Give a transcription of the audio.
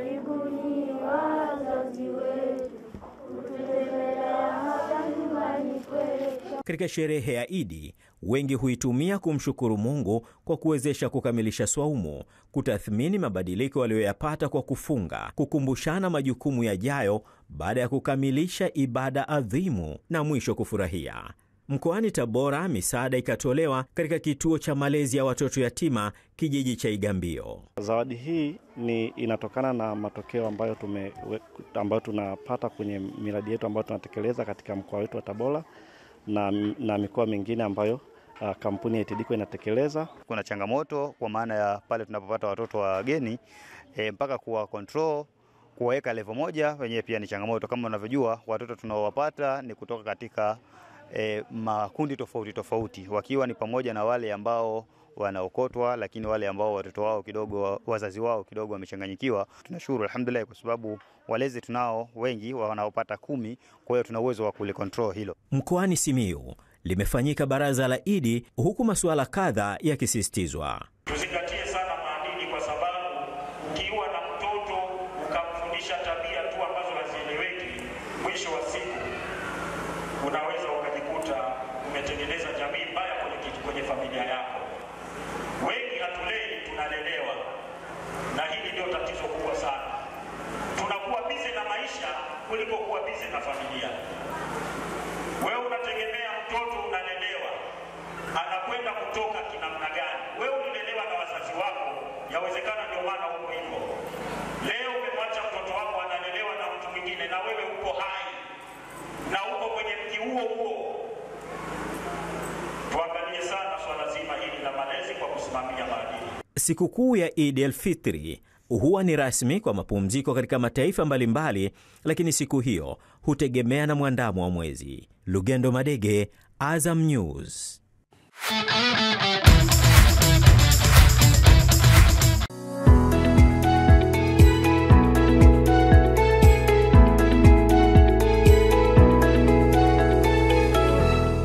Karibuni wazazi wetu, kututembelea hapa nyumbani kwetu. Katika sherehe ya Idi, wengi huitumia kumshukuru Mungu kwa kuwezesha kukamilisha swaumu, kutathmini mabadiliko waliyoyapata kwa kufunga, kukumbushana majukumu yajayo baada ya kukamilisha ibada adhimu, na mwisho kufurahia. Mkoani Tabora, misaada ikatolewa katika kituo cha malezi ya watoto yatima kijiji cha Igambio. Zawadi hii inatokana na matokeo ambayo tunapata kwenye miradi yetu ambayo tunatekeleza katika mkoa wetu wa Tabora na mikoa mingine ambayo kampuni ya TIDCO inatekeleza. Kuna changamoto kwa maana ya pale tunapopata watoto wageni mpaka kuwa control, kuweka level moja, wenyewe pia ni changamoto. Kama unavyojua, watoto tunaowapata ni kutoka katika makundi tofauti tofauti, wakiwa ni pamoja na wale ambao wanaokotwa, lakini wale ambao watoto wao kidogo, wazazi wao kidogo wamechanganyikiwa. Tunashukuru alhamdulillah kwa sababu walezi tunao wengi wanaopata 10, kwa hiyo tuna uwezo wa kule control hilo. Mkoani Simiyu limefanyika baraza la Idi, huku masuala kadha yakisisitizwa. Tuzingatie sana maadili, kwa sababu ukiwa na mtoto ukamfundisha tabia tu ambazo hazieleweki, mwisho wa siku unaweza ukajikuta umetengeneza jamii mbaya kwenye familia yako. Wengi hatulei, tunalelewa, na hili ndio tatizo kubwa sana. Tunakuwa bize na maisha kuliko kuwa bize na familia. Wewe unategemea mtoto unalelewa, anakwenda kutoka kinamna gani? Wewe ulilelewa na wazazi wako, yawezekana ndio maana uko hivyo. Leo umemwacha mtoto wako analelewa na mtu mwingine, na wewe uko hai na uko kwenye mji huo huo. Tuangalie sana swala zima hili la malezi kwa kusimamia maadili. Sikukuu ya Eid al-Fitri huwa ni rasmi kwa mapumziko katika mataifa mbalimbali, lakini siku hiyo hutegemea na mwandamo wa mwezi. Lugendo Madege, Azam News.